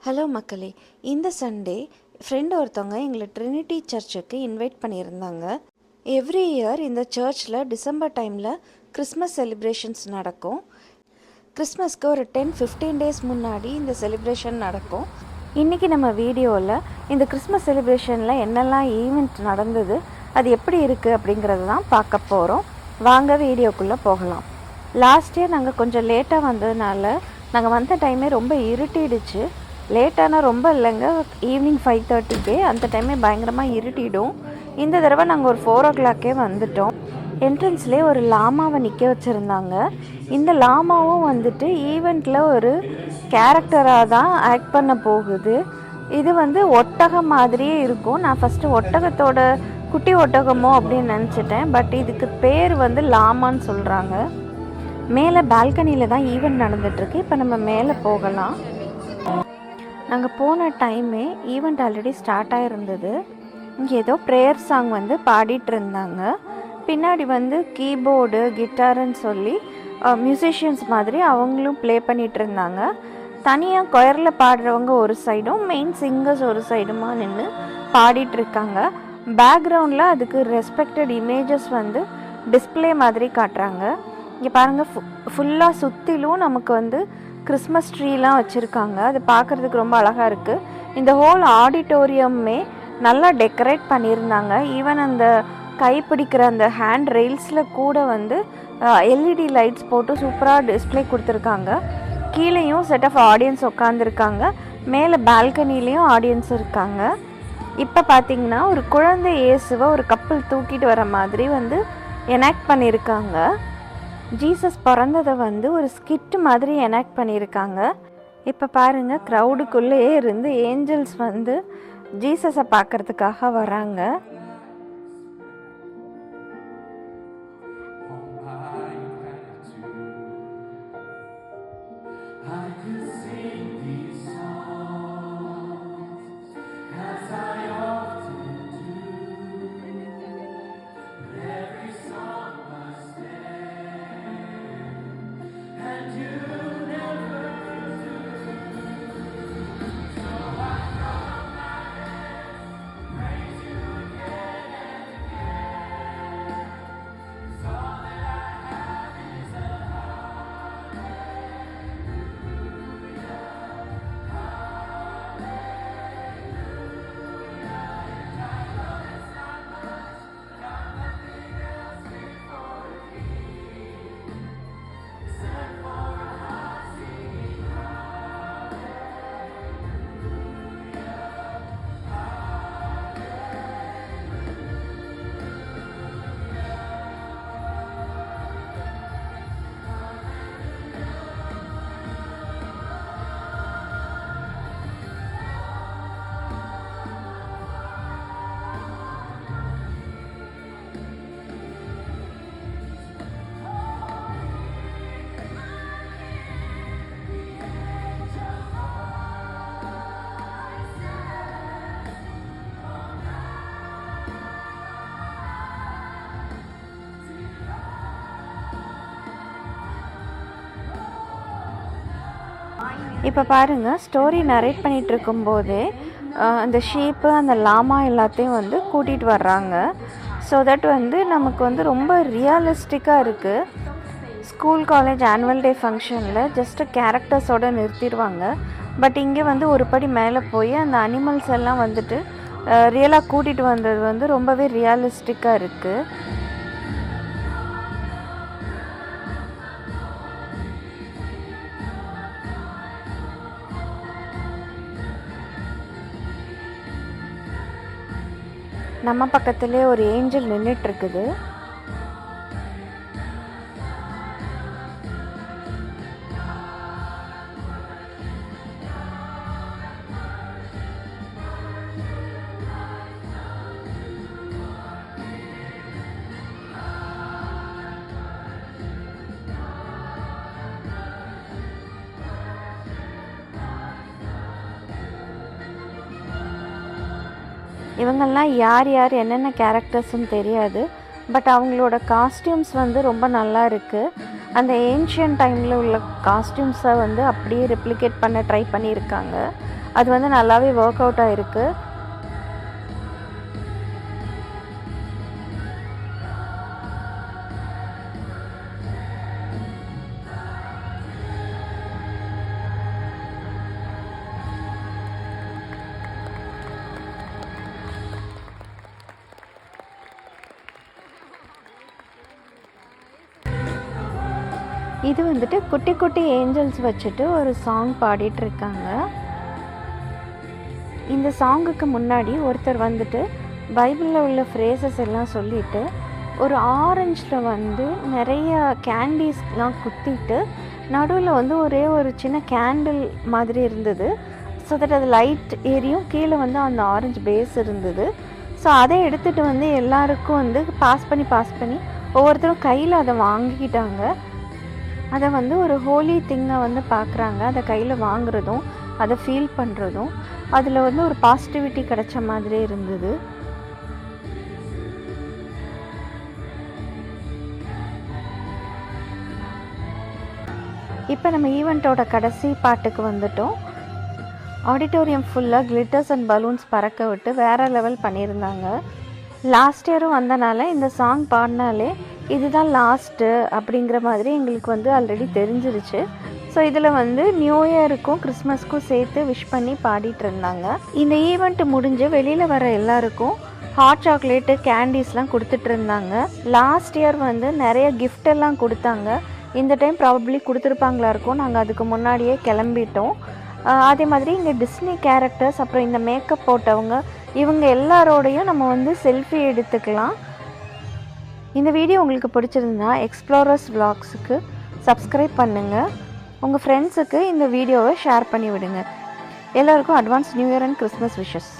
Hello மக்களே, இந்த Sunday friend ஒருத்தவங்க எங்களை ட்ரினிட்டி சர்ச்சுக்கு இன்வைட் பண்ணியிருந்தாங்க. எவ்ரி இயர் இந்த சர்ச்சில் டிசம்பர் டைமில் கிறிஸ்மஸ் செலிப்ரேஷன்ஸ் நடக்கும். கிறிஸ்மஸ்க்கு ஒரு 10-15 டேஸ் முன்னாடி இந்த செலிப்ரேஷன் நடக்கும். இன்றைக்கி நம்ம வீடியோவில் இந்த கிறிஸ்மஸ் செலிப்ரேஷனில் என்னெல்லாம் ஈவெண்ட் நடந்தது, அது எப்படி இருக்குது அப்படிங்கிறது தான் பார்க்க போகிறோம். வாங்க வீடியோக்குள்ளே போகலாம். லாஸ்ட் இயர் நாங்கள் கொஞ்சம் லேட்டாக வந்ததுனால நாங்கள் வந்த டைமே ரொம்ப இருட்டிடுச்சு. லேட்டானால் ரொம்ப இல்லைங்க, ஈவினிங் 5:30க்கே அந்த டைமே பயங்கரமாக இருட்டிடும். இந்த தடவை நாங்கள் ஒரு 4 o'clock வந்துட்டோம். என்ட்ரன்ஸ்லேயே ஒரு லாமாவை நிற்க வச்சுருந்தாங்க. இந்த லாமாவும் வந்துட்டு ஈவெண்ட்டில் ஒரு கேரக்டராக தான் ஆக்ட் பண்ண போகுது. இது ஒட்டகம் மாதிரியே இருக்கும். நான் ஃபஸ்ட்டு ஒட்டகத்தோட குட்டி ஒட்டகமோ அப்படின்னு நினச்சிட்டேன். பட் இதுக்கு பேர் லாமான்னு சொல்கிறாங்க. மேலே பால்கனியில் தான் ஈவெண்ட் நடந்துகிட்ருக்கு. இப்போ நம்ம மேலே போகலாம். நாங்கள் போன டைமே ஈவெண்ட் ஆல்ரெடி ஸ்டார்ட் ஆகிருந்தது. இங்கே ஏதோ ப்ரேயர் சாங் பாடிட்டு இருந்தாங்க. பின்னாடி கீபோர்டு கிட்டாருன்னு சொல்லி மியூசிஷியன்ஸ் மாதிரி அவங்களும் ப்ளே பண்ணிகிட்டு இருந்தாங்க. தனியாக கொயரில் பாடுறவங்க ஒரு சைடும், மெயின் சிங்கர்ஸ் ஒரு சைடுமா நின்று பாடிட்டுருக்காங்க. பேக்ரவுண்டில் அதுக்கு ரெஸ்பெக்டட் இமேஜஸ் டிஸ்பிளே மாதிரி காட்டுறாங்க. இங்கே பாருங்கள், ஃபுல்லாக சுற்றிலும் நமக்கு கிறிஸ்மஸ் ட்ரீலாம் வச்சுருக்காங்க. அது பார்க்குறதுக்கு ரொம்ப அழகாக இருக்குது. இந்த ஹோல் ஆடிட்டோரியமே நல்லா டெக்கரேட் பண்ணியிருந்தாங்க. ஈவன் அந்த கைப்பிடிக்கிற அந்த ஹேண்ட் ரெயில்ஸில் கூட எல்இடி லைட்ஸ் போட்டு சூப்பராக டிஸ்பிளே கொடுத்துருக்காங்க. கீழேயும் செட் ஆஃப் ஆடியன்ஸ் உட்காந்துருக்காங்க. மேலே பால்கனிலையும் ஆடியன்ஸ் இருக்காங்க. இப்போ பார்த்திங்கன்னா ஒரு குழந்தை இயேசுவை ஒரு கப்பல் தூக்கிட்டு வர மாதிரி எனாக்ட் பண்ணியிருக்காங்க. ஜீசஸ் பிறந்ததை ஒரு ஸ்கிட் மாதிரி எனாக்ட் பண்ணியிருக்காங்க. இப்போ பாருங்கள், க்ரௌடுக்குள்ளேயே இருந்து ஏஞ்சல்ஸ் ஜீசஸை பார்க்குறதுக்காக வராங்க. இப்போ பாருங்கள், ஸ்டோரி நரேட் பண்ணிகிட்டு இருக்கும்போதே அந்த ஷீப்பு அந்த லாமா எல்லாத்தையும் கூட்டிகிட்டு வர்றாங்க. ஸோ தட் நமக்கு ரொம்ப ரியலிஸ்டிக்காக இருக்குது. ஸ்கூல் காலேஜ் ஆனுவல் டே ஃபங்க்ஷனில் ஜஸ்ட்டு கேரக்டர்ஸோடு நிறுத்திடுவாங்க. பட் இங்கே ஒரு படி மேலே போய் அந்த அனிமல்ஸ் எல்லாம் ரியலாக கூட்டிகிட்டு வந்தது ரொம்பவே ரியலிஸ்டிக்காக இருக்குது. நம்ம பக்கத்துலேயே ஒரு ஏஞ்சல் நின்றுட்டுருக்குது. இவங்கெல்லாம் யார் யார் என்னென்ன கேரக்டர்ஸ்ன்னு தெரியாது. பட் அவங்களோட காஸ்டியூம்ஸ் ரொம்ப நல்லா இருக்குது. அந்த ஏன்ஷியன்ட் டைமில் உள்ள காஸ்டியூம்ஸை அப்படியே ரெப்ளிகேட் பண்ண ட்ரை பண்ணியிருக்காங்க. அது வந்து நல்லாவே ஒர்க் அவுட் ஆகிருக்கு. இது வந்துட்டு குட்டி குட்டி ஏஞ்சல்ஸ் வச்சுட்டு ஒரு சாங் பாடிட்டு இருக்காங்க. இந்த சாங்குக்கு முன்னாடி ஒருத்தர் வந்துட்டு பைபிளில் உள்ள ஃப்ரேசஸ் எல்லாம் சொல்லிட்டு ஒரு ஆரஞ்சில் வந்து நிறைய கேண்டீஸ்லாம் குத்திட்டு நடுவில் வந்து ஒரே ஒரு சின்ன கேண்டில் மாதிரி இருந்தது. ஸோ தட் அது லைட் ஏரியும் கீழே வந்து அந்த ஆரஞ்சு பேஸ் இருந்தது. ஸோ அதை எடுத்துகிட்டு வந்து எல்லாருக்கும் வந்து பாஸ் பண்ணி ஒவ்வொருத்தரும் கையில் அதை வாங்கிக்கிட்டாங்க. அதை வந்து ஒரு ஹோலி திங்கை வந்து பார்க்குறாங்க. அதை கையில் வாங்குறதும் அதை ஃபீல் பண்ணுறதும் அதில் வந்து ஒரு பாசிட்டிவிட்டி கிடைச்ச மாதிரி இருந்தது. இப்போ நம்ம ஈவெண்ட்டோட கடைசி பாட்டுக்கு வந்துட்டோம். ஆடிட்டோரியம் ஃபுல்லாக கிளிட்டர்ஸ் அண்ட் பலூன்ஸ் பறக்க விட்டு வேறு லெவல் பண்ணியிருந்தாங்க. லாஸ்ட் இயரும் வந்தனால இந்த சாங் பாடினாலே இதுதான் லாஸ்ட்டு அப்படிங்கிற மாதிரி எங்களுக்கு வந்து ஆல்ரெடி தெரிஞ்சிருச்சு. ஸோ இதில் வந்து நியூ இயருக்கும் கிறிஸ்மஸ்க்கும் சேர்த்து விஷ் பண்ணி பாடிட்டு இருந்தாங்க. இந்த ஈவெண்ட் முடிஞ்சு வெளியில் வர எல்லாருக்கும் ஹாட் சாக்லேட்டு கேண்டீஸ்லாம் கொடுத்துட்டு இருந்தாங்க. லாஸ்ட் இயர் வந்து நிறைய கிஃப்டெல்லாம் கொடுத்தாங்க. இந்த டைம் ப்ராபப்ளி கொடுத்துருப்பாங்களா இருக்கும். நாங்கள் அதுக்கு முன்னாடியே கிளம்பிட்டோம். அதே மாதிரி இங்கே டிஸ்னி கேரக்டர்ஸ், அப்புறம் இந்த மேக்கப் போட்டவங்க, இவங்க எல்லாரோடையும் நம்ம வந்து செல்ஃபி எடுத்துக்கலாம். இந்த வீடியோ உங்களுக்கு பிடிச்சிருந்தா எக்ஸ்ப்ளோரர்ஸ் விலாக்ஸுக்கு சப்ஸ்கிரைப் பண்ணுங்கள். உங்கள் ஃப்ரெண்ட்ஸுக்கு இந்த வீடியோவை ஷேர் பண்ணி விடுங்க. எல்லோருக்கும் advance new year and Christmas wishes.